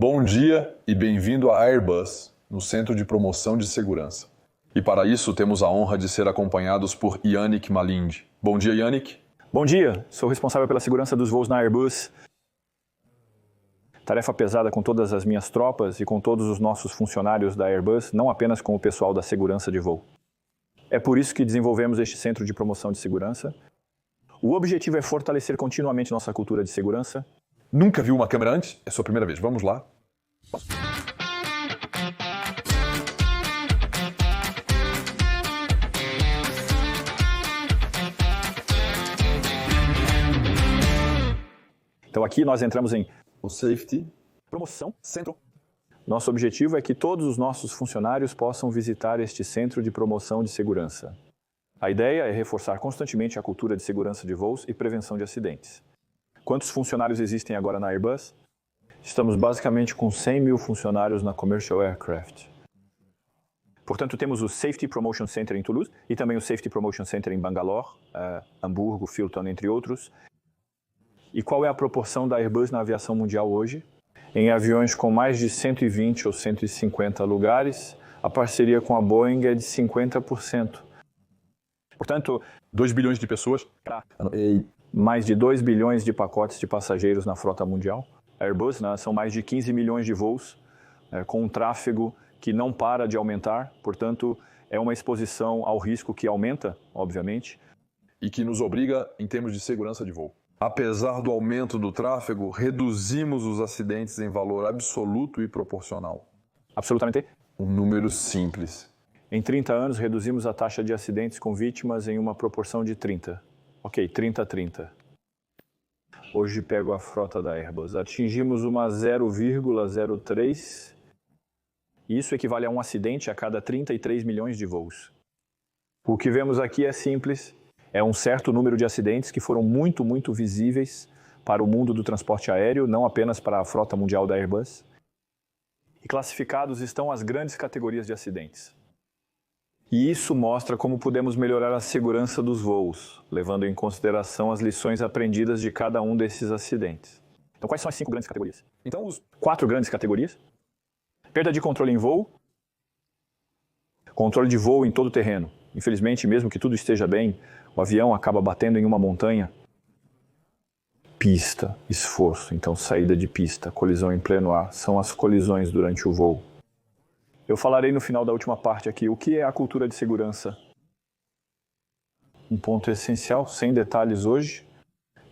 Bom dia e bem-vindo à Airbus, no Centro de Promoção de Segurança. E para isso temos a honra de ser acompanhados por Yannick Malindi. Bom dia, Yannick. Bom dia, sou responsável pela segurança dos voos na Airbus. Tarefa pesada com todas as minhas tropas e com todos os nossos funcionários da Airbus, não apenas com o pessoal da segurança de voo. É por isso que desenvolvemos este Centro de Promoção de Segurança. O objetivo é fortalecer continuamente nossa cultura de segurança. Nunca viu uma câmera antes? É sua primeira vez. Vamos lá. Então aqui nós entramos em O Safety Promoção Centro. Nosso objetivo é que todos os nossos funcionários possam visitar este Centro de Promoção de Segurança. A ideia é reforçar constantemente a cultura de segurança de voos e prevenção de acidentes. Quantos funcionários existem agora na Airbus? Estamos basicamente com 100 mil funcionários na Commercial Aircraft. Portanto, temos o Safety Promotion Center em Toulouse e também o Safety Promotion Center em Bangalore, Hamburgo, Filton, entre outros. E qual é a proporção da Airbus na aviação mundial hoje? Em aviões com mais de 120 ou 150 lugares, a parceria com a Boeing é de 50%. Portanto, 2 bilhões de pessoas. Mais de 2 bilhões de pacotes de passageiros na frota mundial. A Airbus, são mais de 15 milhões de voos, com um tráfego que não para de aumentar. Portanto, é uma exposição ao risco que aumenta, obviamente. E que nos obriga em termos de segurança de voo. Apesar do aumento do tráfego, reduzimos os acidentes em valor absoluto e proporcional. Absolutamente. Um número simples. Em 30 anos, reduzimos a taxa de acidentes com vítimas em uma proporção de 30. Ok, 30-30. Hoje pego a frota da Airbus. Atingimos uma 0,03. Isso equivale a um acidente a cada 33 milhões de voos. O que vemos aqui é simples. É um certo número de acidentes que foram muito visíveis para o mundo do transporte aéreo, não apenas para a frota mundial da Airbus. E classificados estão as grandes categorias de acidentes. E isso mostra como podemos melhorar a segurança dos voos, levando em consideração as lições aprendidas de cada um desses acidentes. Então, quais são as 5 grandes categorias? Então, os 4 grandes categorias. Perda de controle em voo. Controle de voo em todo o terreno. Infelizmente, mesmo que tudo esteja bem, o avião acaba batendo em uma montanha. Pista, esforço, então saída de pista, colisão em pleno ar, são as colisões durante o voo. Eu falarei no final da última parte aqui o que é a cultura de segurança. Um ponto essencial, sem detalhes hoje,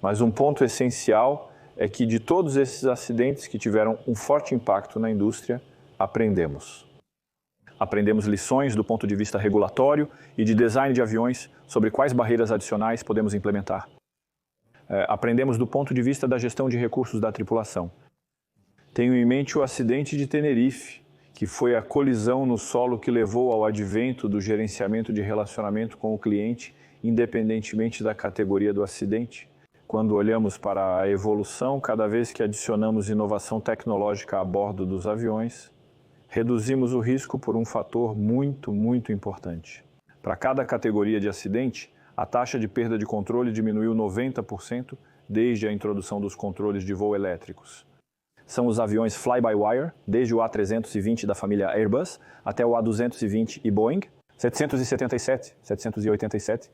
mas um ponto essencial é que de todos esses acidentes que tiveram um forte impacto na indústria, aprendemos. Aprendemos lições do ponto de vista regulatório e de design de aviões sobre quais barreiras adicionais podemos implementar. Aprendemos do ponto de vista da gestão de recursos da tripulação. Tenho em mente o acidente de Tenerife, que foi a colisão no solo que levou ao advento do gerenciamento de relacionamento com o cliente, independentemente da categoria do acidente. Quando olhamos para a evolução, cada vez que adicionamos inovação tecnológica a bordo dos aviões, reduzimos o risco por um fator muito importante. Para cada categoria de acidente, a taxa de perda de controle diminuiu 90% desde a introdução dos controles de voo elétricos. São os aviões fly-by-wire, desde o A320 da família Airbus até o A220 e Boeing, 777, 787,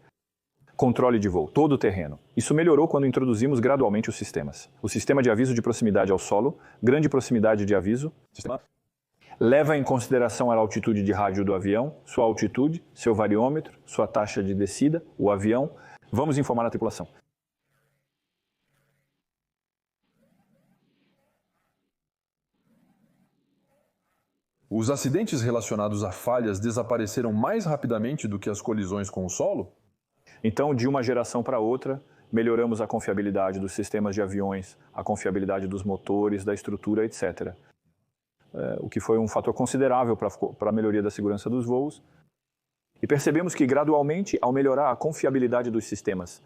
controle de voo, todo o terreno. Isso melhorou quando introduzimos gradualmente os sistemas. O sistema de aviso de proximidade ao solo, grande proximidade de aviso, leva em consideração a altitude de rádio do avião, sua altitude, seu variômetro, sua taxa de descida, o avião. Vamos informar a tripulação. Os acidentes relacionados a falhas desapareceram mais rapidamente do que as colisões com o solo? Então, de uma geração para outra, melhoramos a confiabilidade dos sistemas de aviões, a confiabilidade dos motores, da estrutura, etc. O que foi um fator considerável para a melhoria da segurança dos voos. E percebemos que, gradualmente, ao melhorar a confiabilidade dos sistemas,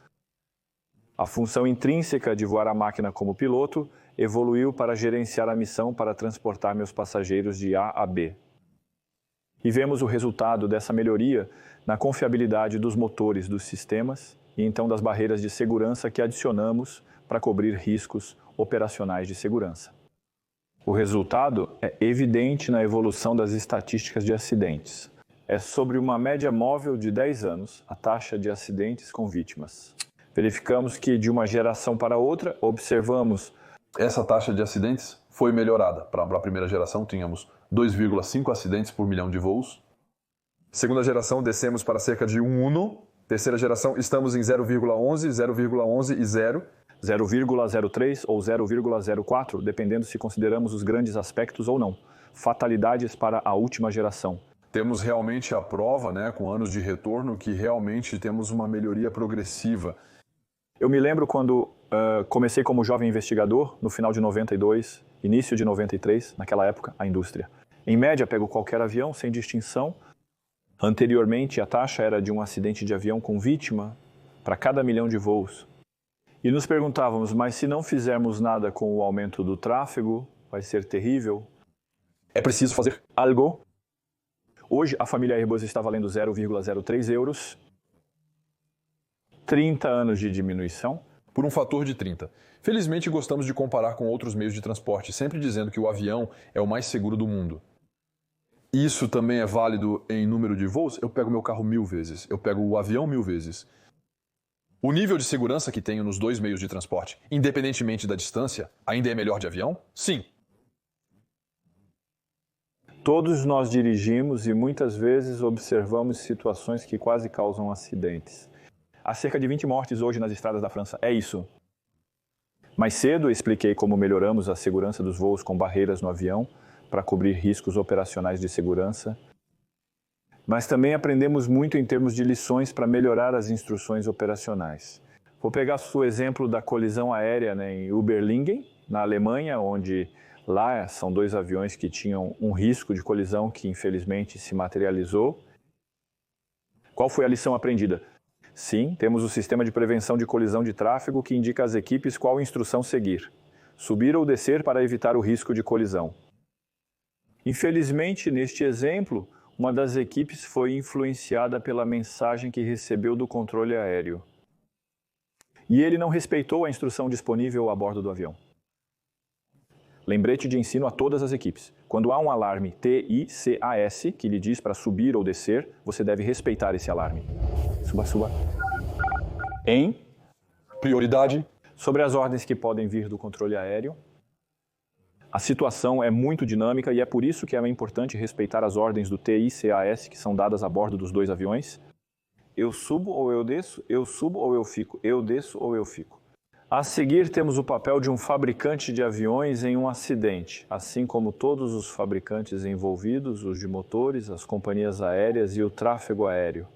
a função intrínseca de voar a máquina como piloto evoluiu para gerenciar a missão para transportar meus passageiros de A a B. E vemos o resultado dessa melhoria na confiabilidade dos motores dos sistemas e então das barreiras de segurança que adicionamos para cobrir riscos operacionais de segurança. O resultado é evidente na evolução das estatísticas de acidentes. É sobre uma média móvel de 10 anos a taxa de acidentes com vítimas. Verificamos que de uma geração para outra, observamos... Essa taxa de acidentes foi melhorada. Para a primeira geração, tínhamos 2,5 acidentes por milhão de voos. Segunda geração, descemos para cerca de 1. Terceira geração, estamos em 0,11, 0,11 e 0. 0,03 ou 0,04, dependendo se consideramos os grandes aspectos ou não. Fatalidades para a última geração. Temos realmente a prova, com anos de retorno, que realmente temos uma melhoria progressiva. Eu me lembro quando comecei como jovem investigador, no final de 92, início de 93, naquela época, a indústria. Em média, pego qualquer avião, sem distinção. Anteriormente, a taxa era de um acidente de avião com vítima para cada milhão de voos. E nos perguntávamos, mas se não fizermos nada com o aumento do tráfego, vai ser terrível? É preciso fazer algo. Hoje, a família Airbus está valendo 0,03 euros. 30 anos de diminuição. Por um fator de 30. Felizmente, gostamos de comparar com outros meios de transporte, sempre dizendo que o avião é o mais seguro do mundo. Isso também é válido em número de voos? Eu pego meu carro 1000 vezes. Eu pego o avião 1000 vezes. O nível de segurança que tenho nos dois meios de transporte, independentemente da distância, ainda é melhor de avião? Sim. Todos nós dirigimos e muitas vezes observamos situações que quase causam acidentes. Há cerca de 20 mortes hoje nas estradas da França. É isso. Mais cedo expliquei como melhoramos a segurança dos voos com barreiras no avião para cobrir riscos operacionais de segurança. Mas também aprendemos muito em termos de lições para melhorar as instruções operacionais. Vou pegar o exemplo da colisão aérea em Überlingen, na Alemanha, onde lá são dois aviões que tinham um risco de colisão que infelizmente se materializou. Qual foi a lição aprendida? Sim, temos o sistema de prevenção de colisão de tráfego que indica às equipes qual instrução seguir. Subir ou descer para evitar o risco de colisão. Infelizmente, neste exemplo, uma das equipes foi influenciada pela mensagem que recebeu do controle aéreo. E ele não respeitou a instrução disponível a bordo do avião. Lembrete de ensino a todas as equipes. Quando há um alarme TICAS, que lhe diz para subir ou descer, você deve respeitar esse alarme. Suba, suba. Em prioridade. Sobre as ordens que podem vir do controle aéreo. A situação é muito dinâmica e é por isso que é importante respeitar as ordens do TICAS que são dadas a bordo dos dois aviões. Eu subo ou eu desço, eu subo ou eu fico, eu desço ou eu fico. A seguir temos o papel de um fabricante de aviões em um acidente, assim como todos os fabricantes envolvidos, os de motores, as companhias aéreas e o tráfego aéreo.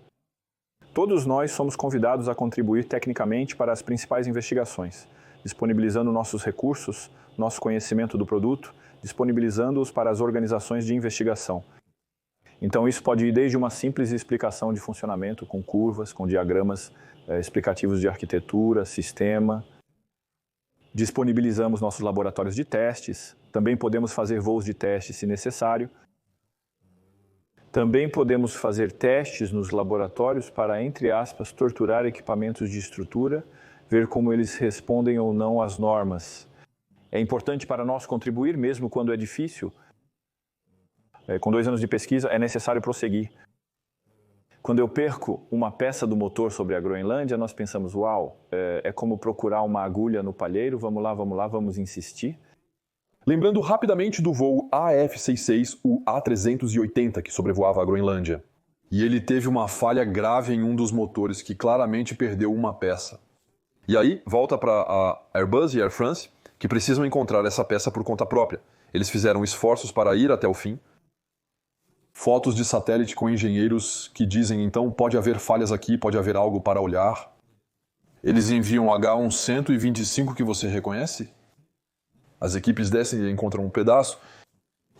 Todos nós somos convidados a contribuir tecnicamente para as principais investigações, disponibilizando nossos recursos, nosso conhecimento do produto, disponibilizando-os para as organizações de investigação. Então isso pode ir desde uma simples explicação de funcionamento, com curvas, com diagramas explicativos de arquitetura, sistema. Disponibilizamos nossos laboratórios de testes, também podemos fazer voos de teste se necessário. Também podemos fazer testes nos laboratórios para, entre aspas, torturar equipamentos de estrutura, ver como eles respondem ou não às normas. É importante para nós contribuir, mesmo quando é difícil. Com 2 anos de pesquisa, é necessário prosseguir. Quando eu perco uma peça do motor sobre a Groenlândia, nós pensamos, uau, é como procurar uma agulha no palheiro, vamos lá, vamos insistir. Lembrando rapidamente do voo AF-66, o A380, que sobrevoava a Groenlândia. E ele teve uma falha grave em um dos motores, que claramente perdeu uma peça. E aí, volta para a Airbus e Air France, que precisam encontrar essa peça por conta própria. Eles fizeram esforços para ir até o fim. Fotos de satélite com engenheiros que dizem, então, pode haver falhas aqui, pode haver algo para olhar. Eles enviam H125 que você reconhece? As equipes descem e encontram um pedaço.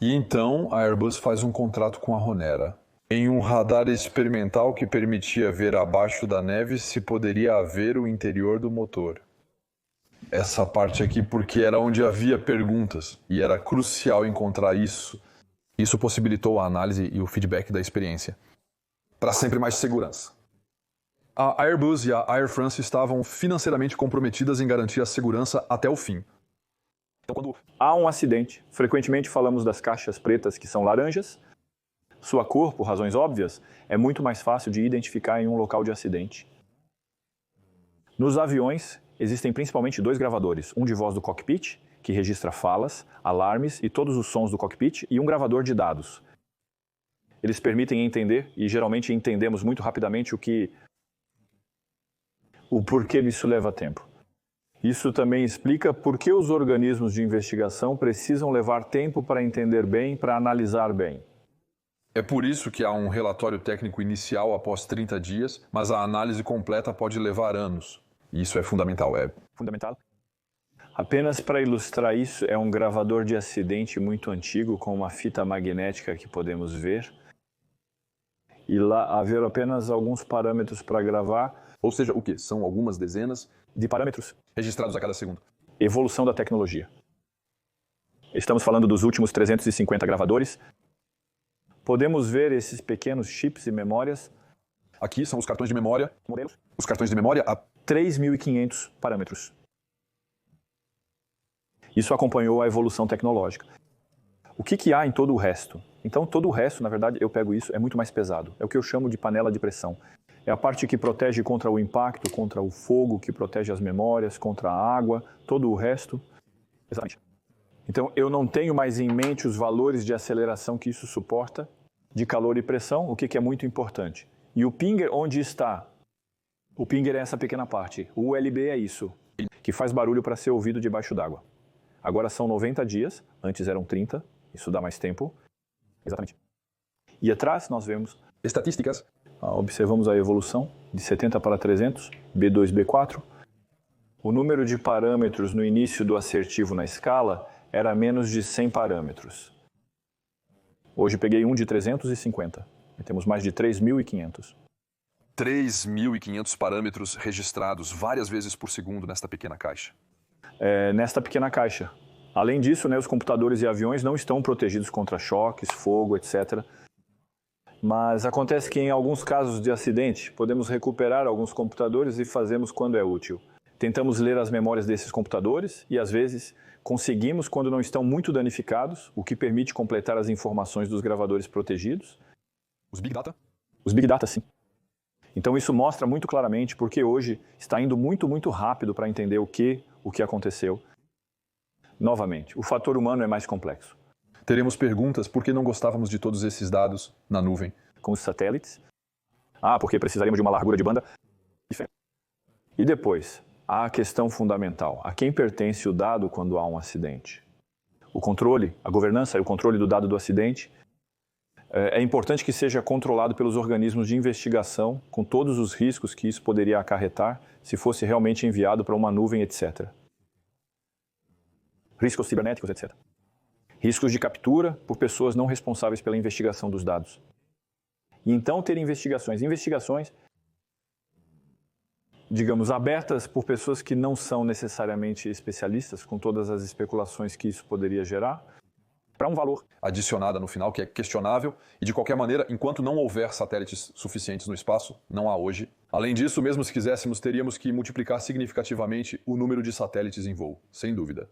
E então a Airbus faz um contrato com a Ronera. Em um radar experimental que permitia ver abaixo da neve se poderia haver o interior do motor. Essa parte aqui porque era onde havia perguntas e era crucial encontrar isso. Isso possibilitou a análise e o feedback da experiência. Para sempre mais segurança. A Airbus e a Air France estavam financeiramente comprometidas em garantir a segurança até o fim. Então, quando há um acidente, frequentemente falamos das caixas pretas que são laranjas. Sua cor, por razões óbvias, é muito mais fácil de identificar em um local de acidente. Nos aviões, existem principalmente dois gravadores, um de voz do cockpit, que registra falas, alarmes e todos os sons do cockpit, e um gravador de dados. Eles permitem entender, e geralmente entendemos muito rapidamente o porquê disso leva tempo. Isso também explica por que os organismos de investigação precisam levar tempo para entender bem, para analisar bem. É por isso que há um relatório técnico inicial após 30 dias, mas a análise completa pode levar anos. E isso é fundamental, Fundamental. Apenas para ilustrar isso, é um gravador de acidente muito antigo, com uma fita magnética que podemos ver. E lá haver apenas alguns parâmetros para gravar. Ou seja, o quê? São algumas dezenas De parâmetros registrados a cada segundo. Evolução da tecnologia. Estamos falando dos últimos 350 gravadores. Podemos ver esses pequenos chips e memórias. Aqui são os cartões de memória. Modelos. Os cartões de memória a 3.500 parâmetros. Isso acompanhou a evolução tecnológica. O que há em todo o resto? Então, todo o resto, na verdade, eu pego isso, é muito mais pesado. É o que eu chamo de panela de pressão. É a parte que protege contra o impacto, contra o fogo, que protege as memórias, contra a água, todo o resto. Exatamente. Então, eu não tenho mais em mente os valores de aceleração que isso suporta, de calor e pressão, o que é muito importante. E o pinger, onde está? O pinger é essa pequena parte. O USB é isso, que faz barulho para ser ouvido debaixo d'água. Agora são 90 dias, antes eram 30, isso dá mais tempo. Exatamente. E atrás nós vemos estatísticas. Observamos a evolução de 70 para 300, B2, B4. O número de parâmetros no início do assertivo na escala era menos de 100 parâmetros. Hoje peguei um de 350 e temos mais de 3.500. 3.500 parâmetros registrados várias vezes por segundo nesta pequena caixa. Nesta pequena caixa. Além disso, os computadores e aviões não estão protegidos contra choques, fogo, etc. Mas acontece que em alguns casos de acidente, podemos recuperar alguns computadores e fazemos quando é útil. Tentamos ler as memórias desses computadores e, às vezes, conseguimos quando não estão muito danificados, o que permite completar as informações dos gravadores protegidos. Os Big Data? Os Big Data, sim. Então isso mostra muito claramente porque hoje está indo muito, muito rápido para entender o que aconteceu. Novamente, o fator humano é mais complexo. Teremos perguntas por que não gostávamos de todos esses dados na nuvem. Com os satélites. Porque precisaríamos de uma largura de banda diferente. E depois, há a questão fundamental. A quem pertence o dado quando há um acidente? O controle, a governança e o controle do dado do acidente é importante que seja controlado pelos organismos de investigação, com todos os riscos que isso poderia acarretar se fosse realmente enviado para uma nuvem, etc. Riscos cibernéticos, etc. Riscos de captura por pessoas não responsáveis pela investigação dos dados. E então ter investigações, digamos, abertas por pessoas que não são necessariamente especialistas, com todas as especulações que isso poderia gerar, para um valor adicionado no final, que é questionável, e de qualquer maneira, enquanto não houver satélites suficientes no espaço, não há hoje. Além disso, mesmo se quiséssemos, teríamos que multiplicar significativamente o número de satélites em voo, sem dúvida.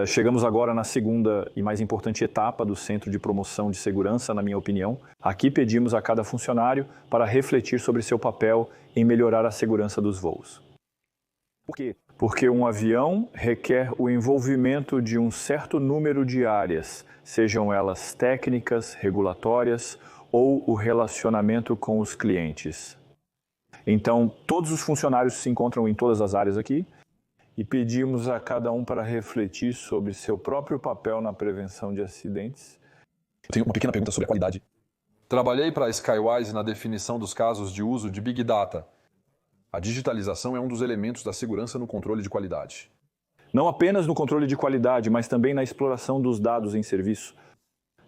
Chegamos agora na segunda e mais importante etapa do Centro de Promoção de Segurança, na minha opinião. Aqui pedimos a cada funcionário para refletir sobre seu papel em melhorar a segurança dos voos. Por quê? Porque um avião requer o envolvimento de um certo número de áreas, sejam elas técnicas, regulatórias ou o relacionamento com os clientes. Então, todos os funcionários se encontram em todas as áreas aqui e pedimos a cada um para refletir sobre seu próprio papel na prevenção de acidentes. Eu tenho uma pequena pergunta sobre a qualidade. Trabalhei para a Skywise na definição dos casos de uso de Big Data. A digitalização é um dos elementos da segurança no controle de qualidade. Não apenas no controle de qualidade, mas também na exploração dos dados em serviço.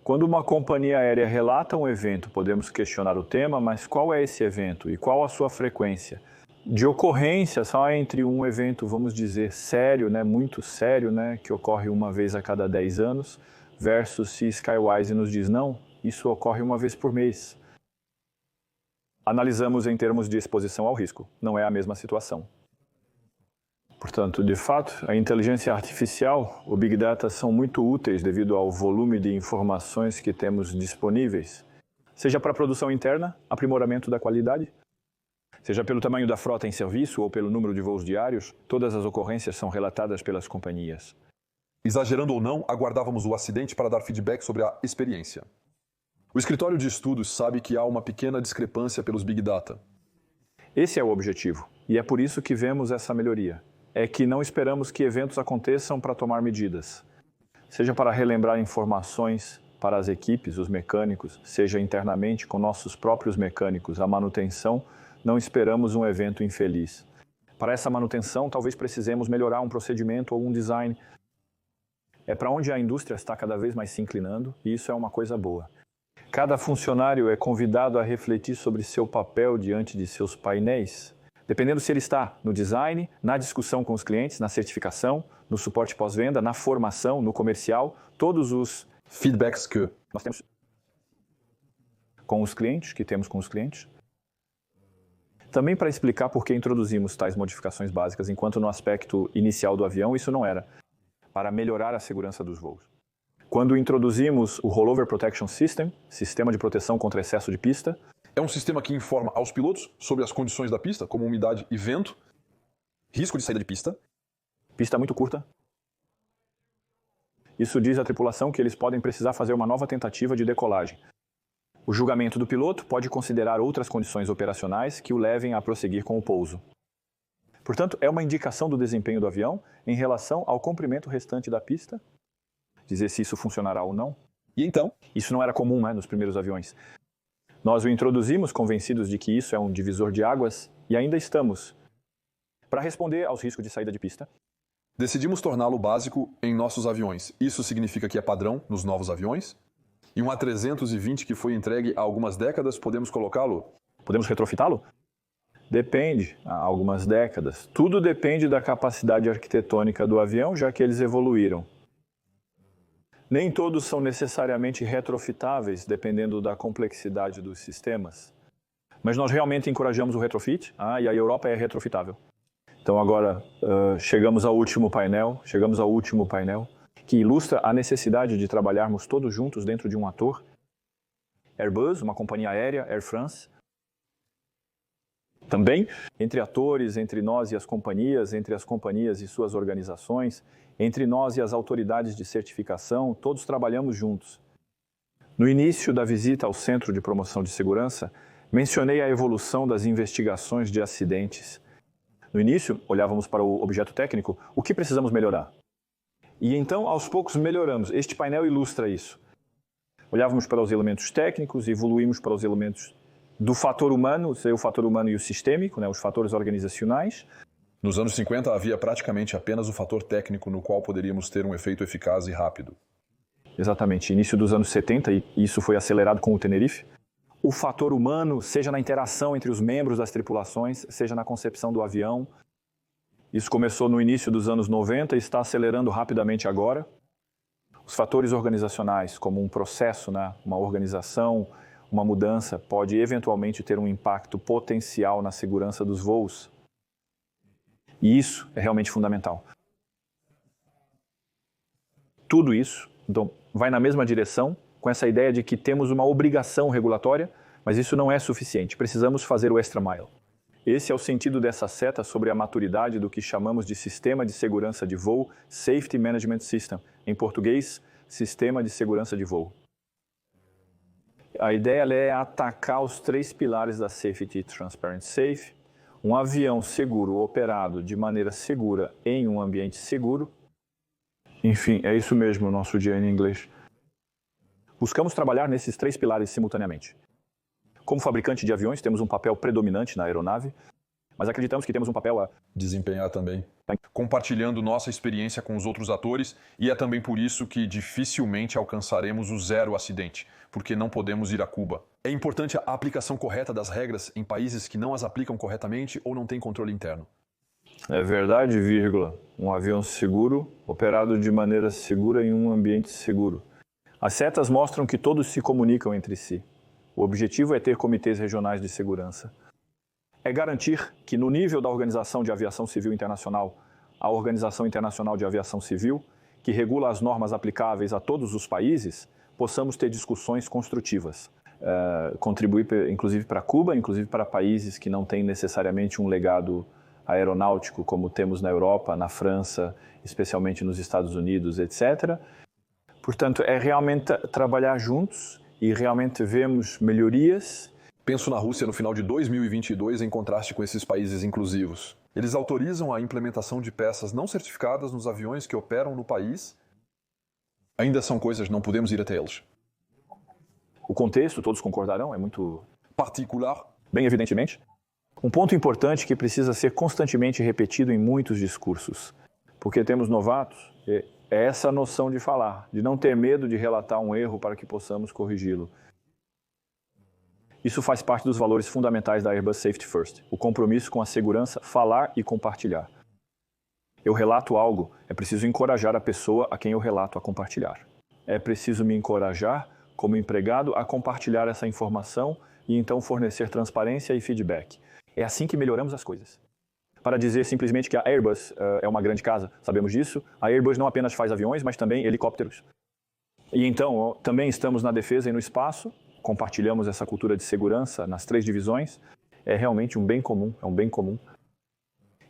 Quando uma companhia aérea relata um evento, podemos questionar o tema, mas qual é esse evento e qual a sua frequência? De ocorrência, só entre um evento, vamos dizer, sério, muito sério, que ocorre uma vez a cada 10 anos, versus se Skywise nos diz não, isso ocorre uma vez por mês. Analisamos em termos de exposição ao risco, não é a mesma situação. Portanto, de fato, a inteligência artificial, o Big Data, são muito úteis devido ao volume de informações que temos disponíveis, seja para a produção interna, aprimoramento da qualidade, seja pelo tamanho da frota em serviço ou pelo número de voos diários, todas as ocorrências são relatadas pelas companhias. Exagerando ou não, aguardávamos o acidente para dar feedback sobre a experiência. O escritório de estudos sabe que há uma pequena discrepância pelos Big Data. Esse é o objetivo, e é por isso que vemos essa melhoria. É que não esperamos que eventos aconteçam para tomar medidas. Seja para relembrar informações para as equipes, os mecânicos, seja internamente com nossos próprios mecânicos, a manutenção, não esperamos um evento infeliz. Para essa manutenção, talvez precisemos melhorar um procedimento ou um design. É para onde a indústria está cada vez mais se inclinando, e isso é uma coisa boa. Cada funcionário é convidado a refletir sobre seu papel diante de seus painéis, dependendo se ele está no design, na discussão com os clientes, na certificação, no suporte pós-venda, na formação, no comercial, todos os feedbacks que nós temos com os clientes, Também para explicar por que introduzimos tais modificações básicas, enquanto no aspecto inicial do avião isso não era, para melhorar a segurança dos voos. Quando introduzimos o Rollover Protection System, sistema de proteção contra excesso de pista, é um sistema que informa aos pilotos sobre as condições da pista, como umidade e vento, risco de saída de pista muito curta. Isso diz à tripulação que eles podem precisar fazer uma nova tentativa de decolagem. O julgamento do piloto pode considerar outras condições operacionais que o levem a prosseguir com o pouso. Portanto, é uma indicação do desempenho do avião em relação ao comprimento restante da pista, dizer se isso funcionará ou não. E então? Isso não era comum, nos primeiros aviões. Nós o introduzimos convencidos de que isso é um divisor de águas e ainda estamos. Para responder aos riscos de saída de pista, decidimos torná-lo básico em nossos aviões. Isso significa que é padrão nos novos aviões? E um A320 que foi entregue há algumas décadas, podemos colocá-lo? Podemos retrofitá-lo? Depende, há algumas décadas. Tudo depende da capacidade arquitetônica do avião, já que eles evoluíram. Nem todos são necessariamente retrofitáveis, dependendo da complexidade dos sistemas. Mas nós realmente encorajamos o retrofit, e a Europa é retrofitável. Então agora chegamos ao último painel, que ilustra a necessidade de trabalharmos todos juntos dentro de um ator. Airbus, uma companhia aérea, Air France. Também, entre atores, entre nós e as companhias, entre as companhias e suas organizações, entre nós e as autoridades de certificação, todos trabalhamos juntos. No início da visita ao Centro de Promoção de Segurança, mencionei a evolução das investigações de acidentes. No início, olhávamos para o objeto técnico, o que precisamos melhorar? E então, aos poucos, melhoramos. Este painel ilustra isso. Olhávamos para os elementos técnicos, evoluímos para os elementos do fator humano, o fator humano e o sistêmico, os fatores organizacionais. Nos anos 50 havia praticamente apenas o fator técnico no qual poderíamos ter um efeito eficaz e rápido. Exatamente. Início dos anos 70, e isso foi acelerado com o Tenerife. O fator humano, seja na interação entre os membros das tripulações, seja na concepção do avião. Isso começou no início dos anos 90 e está acelerando rapidamente agora. Os fatores organizacionais, como um processo, uma organização, uma mudança, pode eventualmente ter um impacto potencial na segurança dos voos. E isso é realmente fundamental. Tudo isso, então, vai na mesma direção, com essa ideia de que temos uma obrigação regulatória, mas isso não é suficiente. Precisamos fazer o extra mile. Esse é o sentido dessa seta sobre a maturidade do que chamamos de Sistema de Segurança de Voo, Safety Management System. Em português, Sistema de Segurança de Voo. A ideia é atacar os 3 pilares da Safety Transparent Safe. Um avião seguro operado de maneira segura em um ambiente seguro. Enfim, é isso mesmo o nosso dia em inglês. Buscamos trabalhar nesses 3 pilares simultaneamente. Como fabricante de aviões, temos um papel predominante na aeronave, mas acreditamos que temos um papel a desempenhar também, compartilhando nossa experiência com os outros atores, e é também por isso que dificilmente alcançaremos o zero acidente, porque não podemos ir a Cuba. É importante a aplicação correta das regras em países que não as aplicam corretamente ou não têm controle interno. É verdade, vírgula. Um avião seguro, operado de maneira segura em um ambiente seguro. As setas mostram que todos se comunicam entre si. O objetivo é ter comitês regionais de segurança. É garantir que, no nível da Organização de Aviação Civil Internacional, a Organização Internacional de Aviação Civil, que regula as normas aplicáveis a todos os países, possamos ter discussões construtivas. Contribuir, inclusive, para Cuba, inclusive para países que não têm necessariamente um legado aeronáutico, como temos na Europa, na França, especialmente nos Estados Unidos, etc. Portanto, é realmente trabalhar juntos e realmente vemos melhorias. Penso na Rússia no final de 2022 em contraste com esses países inclusivos. Eles autorizam a implementação de peças não certificadas nos aviões que operam no país. Ainda são coisas, não podemos ir até eles. O contexto, todos concordarão, é muito particular. Bem evidentemente. Um ponto importante que precisa ser constantemente repetido em muitos discursos, porque temos novatos, é essa noção de falar, de não ter medo de relatar um erro para que possamos corrigi-lo. Isso faz parte dos valores fundamentais da Airbus Safety First, o compromisso com a segurança, falar e compartilhar. Eu relato algo, é preciso encorajar a pessoa a quem eu relato a compartilhar. É preciso me encorajar, como empregado, a compartilhar essa informação e então fornecer transparência e feedback. É assim que melhoramos as coisas. Para dizer simplesmente que a Airbus é uma grande casa, sabemos disso, a Airbus não apenas faz aviões, mas também helicópteros. E então, também estamos na defesa e no espaço, compartilhamos essa cultura de segurança nas 3 divisões, é realmente um bem comum, é um bem comum.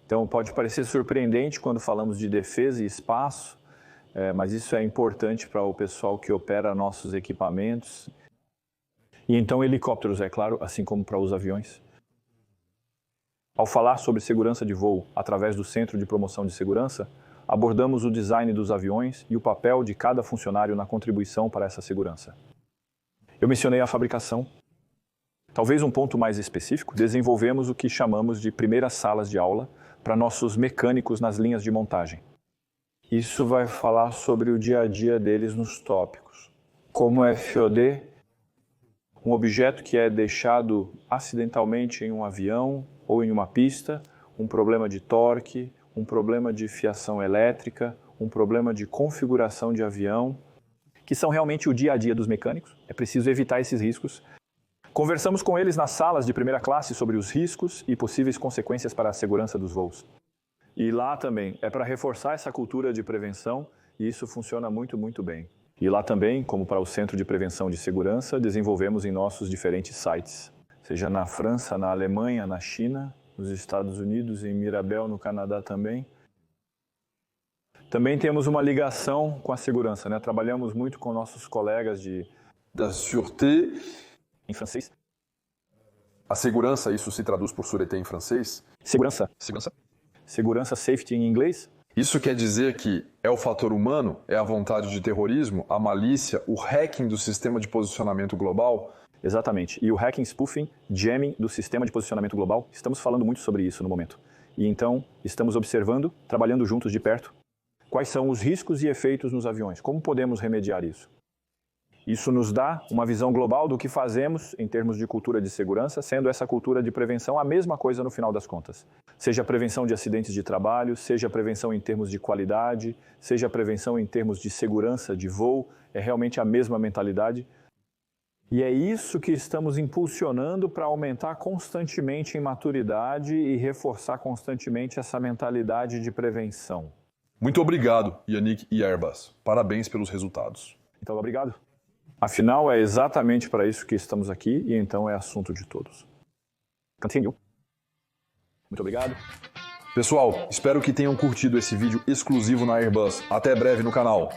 Então pode parecer surpreendente quando falamos de defesa e espaço, mas isso é importante para o pessoal que opera nossos equipamentos. E então helicópteros, é claro, assim como para os aviões. Ao falar sobre segurança de voo através do Centro de Promoção de Segurança, abordamos o design dos aviões e o papel de cada funcionário na contribuição para essa segurança. Eu mencionei a fabricação. Talvez um ponto mais específico, desenvolvemos o que chamamos de primeiras salas de aula para nossos mecânicos nas linhas de montagem. Isso vai falar sobre o dia a dia deles nos tópicos. Como FOD, um objeto que é deixado acidentalmente em um avião ou em uma pista, um problema de torque, um problema de fiação elétrica, um problema de configuração de avião, que são realmente o dia a dia dos mecânicos. É preciso evitar esses riscos. Conversamos com eles nas salas de primeira classe sobre os riscos e possíveis consequências para a segurança dos voos. E lá também é para reforçar essa cultura de prevenção e isso funciona muito, muito bem. E lá também, como para o Centro de Prevenção de Segurança, desenvolvemos em nossos diferentes sites, seja na França, na Alemanha, na China, nos Estados Unidos, em Mirabel, no Canadá também. Também temos uma ligação com a segurança, né? Trabalhamos muito com nossos colegas da Sûreté. Em francês. A segurança, isso se traduz por sûreté em francês? Segurança. Segurança. Segurança, safety em inglês. Isso quer dizer que é o fator humano, é a vontade de terrorismo, a malícia, o hacking do sistema de posicionamento global? Exatamente. E o hacking, spoofing, jamming do sistema de posicionamento global, estamos falando muito sobre isso no momento. E então, estamos observando, trabalhando juntos de perto, quais são os riscos e efeitos nos aviões, como podemos remediar isso. Isso nos dá uma visão global do que fazemos em termos de cultura de segurança, sendo essa cultura de prevenção a mesma coisa no final das contas. Seja a prevenção de acidentes de trabalho, seja a prevenção em termos de qualidade, seja a prevenção em termos de segurança de voo, é realmente a mesma mentalidade. E é isso que estamos impulsionando para aumentar constantemente em maturidade e reforçar constantemente essa mentalidade de prevenção. Muito obrigado, Yannick e Airbus. Parabéns pelos resultados. Então, obrigado. Afinal, é exatamente para isso que estamos aqui e então é assunto de todos. Continue. Muito obrigado. Pessoal, espero que tenham curtido esse vídeo exclusivo na Airbus. Até breve no canal.